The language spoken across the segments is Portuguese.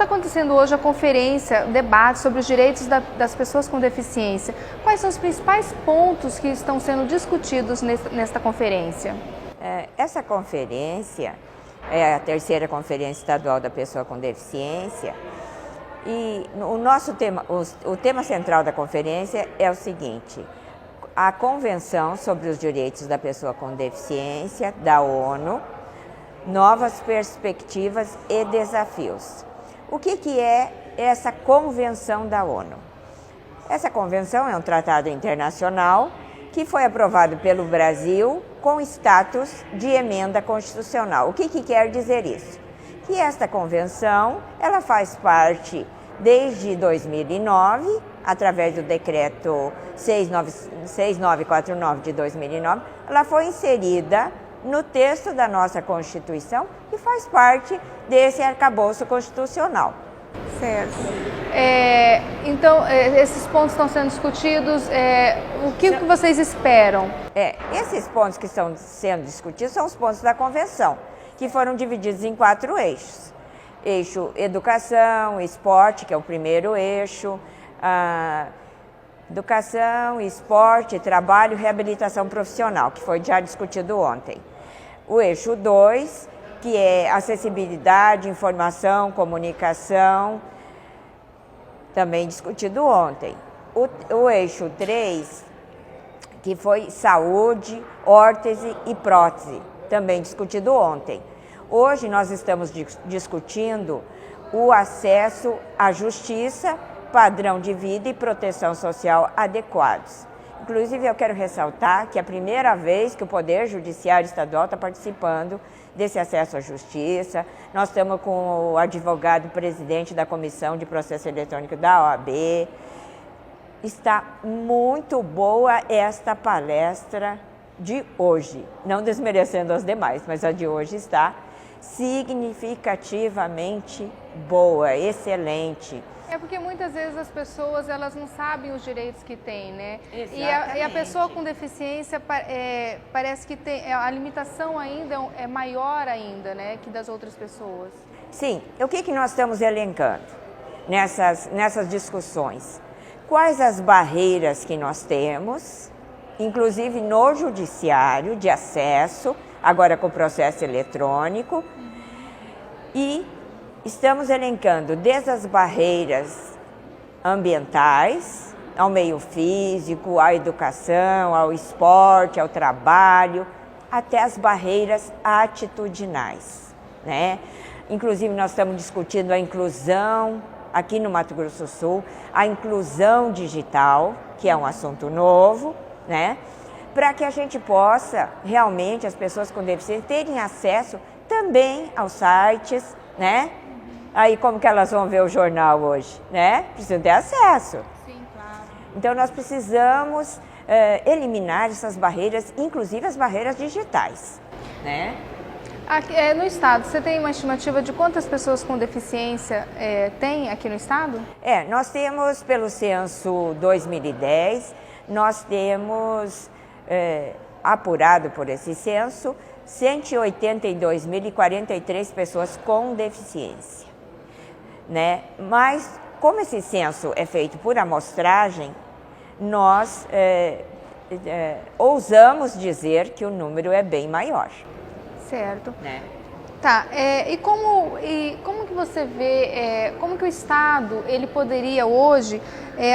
acontecendo hoje a conferência, o debate sobre os direitos das pessoas com deficiência. Quais são os principais pontos que estão sendo discutidos nesta conferência? Essa conferência é a terceira Conferência Estadual da Pessoa com Deficiência e o tema central da conferência é o seguinte: a Convenção sobre os Direitos da Pessoa com Deficiência da ONU, novas perspectivas e desafios. O que é essa Convenção da ONU? Essa convenção é um tratado internacional que foi aprovado pelo Brasil com status de emenda constitucional. O que quer dizer isso? Que esta convenção, ela faz parte desde 2009, através do decreto 6949 de 2009, ela foi inserida no texto da nossa Constituição e faz parte desse arcabouço constitucional. Certo. Então, esses pontos estão sendo discutidos. O que vocês esperam? Esses pontos que estão sendo discutidos são os pontos da Convenção, que foram divididos em 4 eixos. Eixo educação, esporte, que é o primeiro eixo, educação, esporte, trabalho, reabilitação profissional, que foi já discutido ontem. O eixo 2, que é acessibilidade, informação, comunicação, também discutido ontem. O eixo 3, que foi saúde, órtese e prótese, também discutido ontem. Hoje nós estamos discutindo o acesso à justiça, padrão de vida e proteção social adequados. Inclusive, eu quero ressaltar que é a primeira vez que o Poder Judiciário Estadual está participando desse acesso à justiça. Nós estamos com o advogado-presidente da Comissão de Processo Eletrônico da OAB. Está muito boa esta palestra de hoje, não desmerecendo as demais, mas a de hoje está significativamente boa, excelente. Porque muitas vezes as pessoas elas não sabem os direitos que têm, né? E a pessoa com deficiência parece que tem, a limitação ainda é maior ainda, né, que das outras pessoas. Sim, o que nós estamos elencando nessas discussões? Quais as barreiras que nós temos, inclusive no judiciário, de acesso, agora com o processo eletrônico, e estamos elencando desde as barreiras ambientais, ao meio físico, à educação, ao esporte, ao trabalho, até as barreiras atitudinais, né? Inclusive, nós estamos discutindo a inclusão, aqui no Mato Grosso do Sul, a inclusão digital, que é um assunto novo, né? Para que a gente possa, realmente, as pessoas com deficiência terem acesso também aos sites, né? Aí como que elas vão ver o jornal hoje, né? Precisam ter acesso. Sim, claro. Então nós precisamos eliminar essas barreiras, inclusive as barreiras digitais, né? Aqui, no estado, você tem uma estimativa de quantas pessoas com deficiência tem aqui no estado? Nós temos, pelo censo 2010, nós temos, apurado por esse censo, 182.043 pessoas com deficiência, né? Mas, como esse censo é feito por amostragem, nós ousamos dizer que o número é bem maior. Certo. Né? Tá, e como que você vê, como que o Estado ele poderia hoje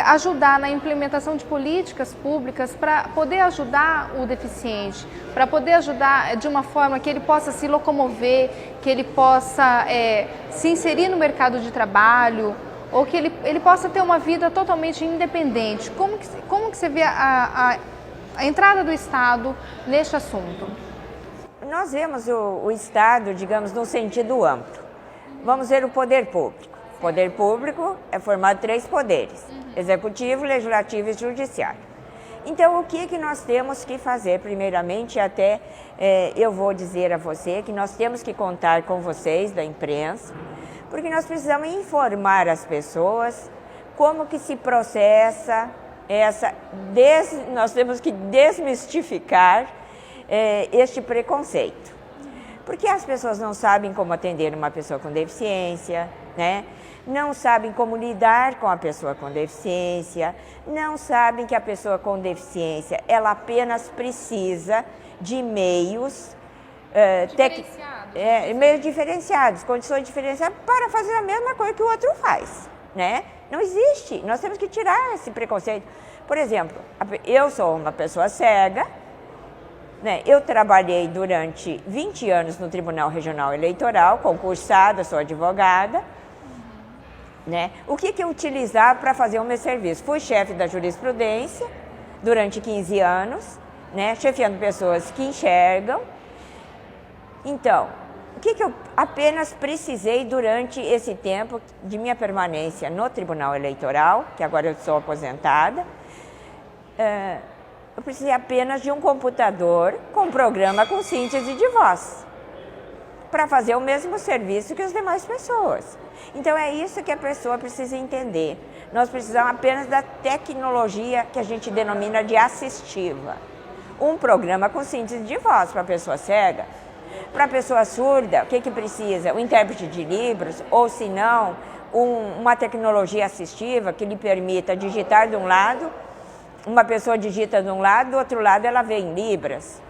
ajudar na implementação de políticas públicas para poder ajudar o deficiente, para poder ajudar de uma forma que ele possa se locomover, que ele possa se inserir no mercado de trabalho, ou que ele possa ter uma vida totalmente independente? Como que você vê a entrada do Estado neste assunto? Nós vemos o Estado, digamos, num sentido amplo. Vamos ver o poder público. O poder público é formado de 3 poderes: executivo, legislativo e judiciário. Então, o que nós temos que fazer? Primeiramente, até eu vou dizer a você que nós temos que contar com vocês, da imprensa, porque nós precisamos informar as pessoas como que se processa nós temos que desmistificar este preconceito. Porque as pessoas não sabem como atender uma pessoa com deficiência, né? Não sabem como lidar com a pessoa com deficiência, não sabem que a pessoa com deficiência, ela apenas precisa de meios meios diferenciados, condições diferenciadas para fazer a mesma coisa que o outro faz, né? Não existe, nós temos que tirar esse preconceito. Por exemplo, eu sou uma pessoa cega, né? Eu trabalhei durante 20 anos no Tribunal Regional Eleitoral, concursada, sou advogada, né? O que eu utilizava para fazer o meu serviço? Fui chefe da jurisprudência durante 15 anos, né? Chefiando pessoas que enxergam. Então, o que eu apenas precisei durante esse tempo de minha permanência no Tribunal Eleitoral, que agora eu sou aposentada, eu precisei apenas de um computador com programa com síntese de voz, para fazer o mesmo serviço que as demais pessoas. Então é isso que a pessoa precisa entender. Nós precisamos apenas da tecnologia que a gente denomina de assistiva. Um programa com síntese de voz para a pessoa cega. Para a pessoa surda, o que precisa? O intérprete de Libras, ou se não, uma tecnologia assistiva que lhe permita digitar de um lado, uma pessoa digita de um lado, do outro lado ela vê em Libras,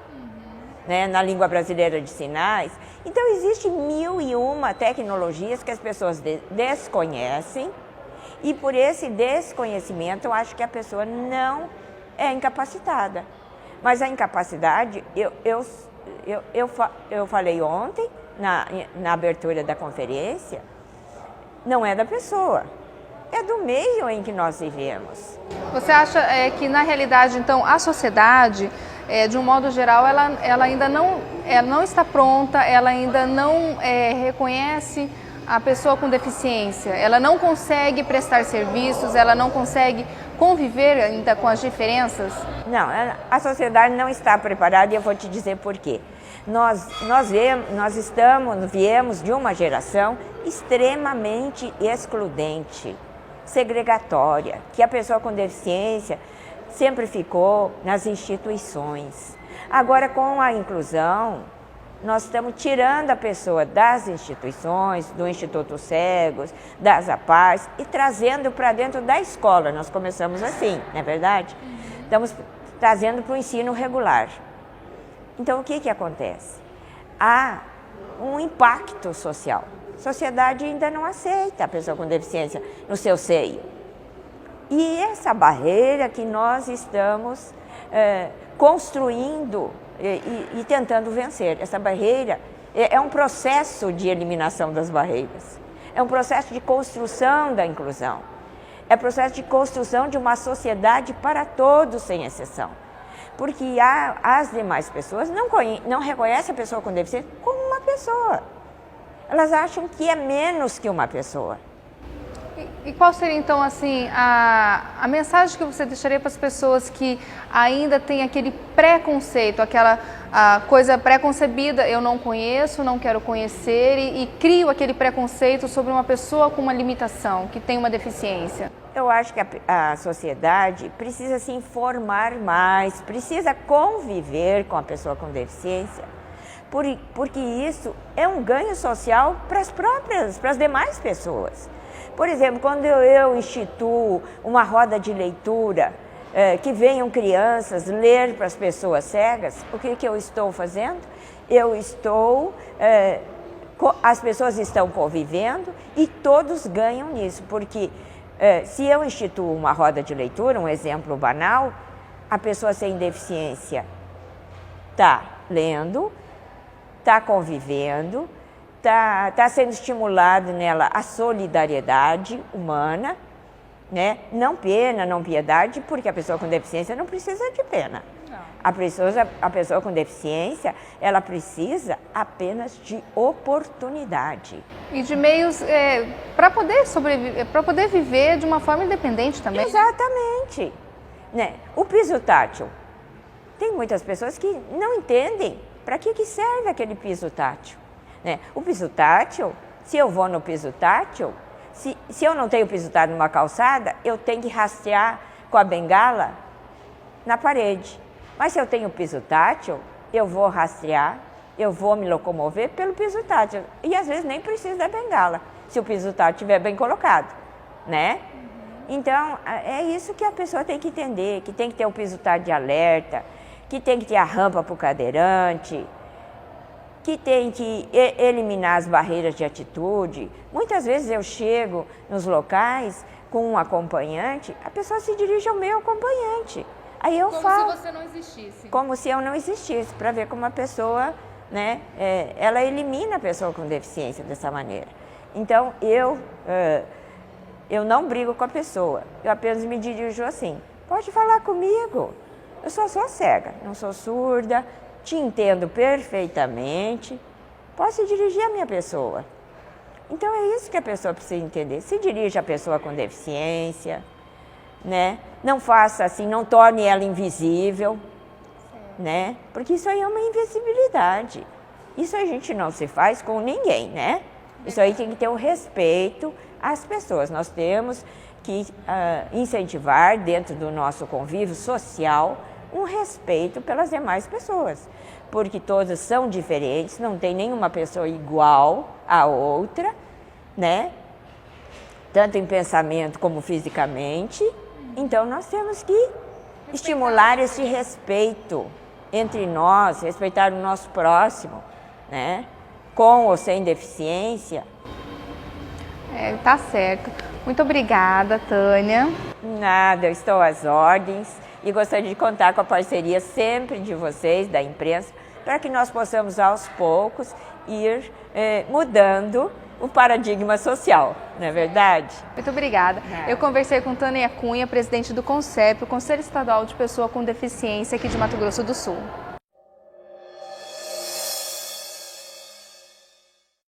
né, na língua brasileira de sinais. Então, existem 1001 tecnologias que as pessoas desconhecem e por esse desconhecimento eu acho que a pessoa não é incapacitada. Mas a incapacidade, eu falei ontem, na abertura da conferência, não é da pessoa, é do meio em que nós vivemos. Você acha que, na realidade, então, a sociedade, de um modo geral, ela ainda não está pronta, ela ainda não reconhece a pessoa com deficiência, ela não consegue prestar serviços, ela não consegue conviver ainda com as diferenças? Não, a sociedade não está preparada e eu vou te dizer por quê. Nós viemos de uma geração extremamente excludente, segregatória, que a pessoa com deficiência sempre ficou nas instituições. Agora, com a inclusão, nós estamos tirando a pessoa das instituições, do Instituto Cegos, das APARs e trazendo para dentro da escola. Nós começamos assim, não é verdade? Estamos trazendo para o ensino regular. Então, o que acontece? Há um impacto social. A sociedade ainda não aceita a pessoa com deficiência no seu seio. E essa barreira que nós estamos construindo e tentando vencer. Essa barreira é um processo de eliminação das barreiras. É um processo de construção da inclusão. É um processo de construção de uma sociedade para todos, sem exceção. Porque as demais pessoas não reconhecem a pessoa com deficiência como uma pessoa. Elas acham que é menos que uma pessoa. E qual seria, então, assim, a mensagem que você deixaria para as pessoas que ainda têm aquele preconceito, aquela coisa pré-concebida, eu não conheço, não quero conhecer, e crio aquele preconceito sobre uma pessoa com uma limitação, que tem uma deficiência? Eu acho que a sociedade precisa se informar mais, precisa conviver com a pessoa com deficiência, porque isso é um ganho social para as demais pessoas. Por exemplo, quando eu instituo uma roda de leitura, que venham crianças ler para as pessoas cegas, o que eu estou fazendo? As pessoas estão convivendo e todos ganham nisso, porque se eu instituo uma roda de leitura, um exemplo banal, a pessoa sem deficiência está lendo, está convivendo, está sendo estimulado nela a solidariedade humana, né? Não pena, não piedade, porque a pessoa com deficiência não precisa de pena. Não. A pessoa com deficiência, ela precisa apenas de oportunidade. E de meios para poder sobreviver, para poder viver de uma forma independente também. Exatamente. Né? O piso tátil. Tem muitas pessoas que não entendem para que serve aquele piso tátil. Né? O piso tátil, se eu vou no piso tátil, se eu não tenho piso tátil numa calçada, eu tenho que rastrear com a bengala na parede. Mas se eu tenho piso tátil, eu vou rastrear, eu vou me locomover pelo piso tátil. E às vezes nem preciso da bengala. se o piso tátil estiver bem colocado, né? Então, é isso que a pessoa tem que entender, que tem que ter o piso tátil de alerta, que tem que ter a rampa para o cadeirante, que tem que eliminar as barreiras de atitude. Muitas vezes eu chego nos locais com um acompanhante, a pessoa se dirige ao meu acompanhante. Aí eu falo... Como se você não existisse. Como se eu não existisse, para ver como a pessoa, né, ela elimina a pessoa com deficiência dessa maneira. Então, eu não brigo com a pessoa, eu apenas me dirijo assim, pode falar comigo, eu só sou cega, não sou surda, te entendo perfeitamente, posso dirigir a minha pessoa. Então é isso que a pessoa precisa entender, se dirige a pessoa com deficiência, né? Não faça assim, não torne ela invisível, né? Porque isso aí é uma invisibilidade, isso a gente não se faz com ninguém, né? Isso aí tem que ter um respeito às pessoas. Nós temos que incentivar dentro do nosso convívio social um respeito pelas demais pessoas, porque todas são diferentes, não tem nenhuma pessoa igual à outra, né? Tanto em pensamento como fisicamente. Então nós temos que estimular esse respeito entre nós, respeitar o nosso próximo, né? Com ou sem deficiência. Tá certo. Muito obrigada, Tânia. Nada, eu estou às ordens e gostaria de contar com a parceria sempre de vocês, da imprensa, para que nós possamos aos poucos ir mudando o paradigma social, não é verdade? Muito obrigada. Eu conversei com Tânia Cunha, presidente do CONCEP, o Conselho Estadual de Pessoa com Deficiência aqui de Mato Grosso do Sul.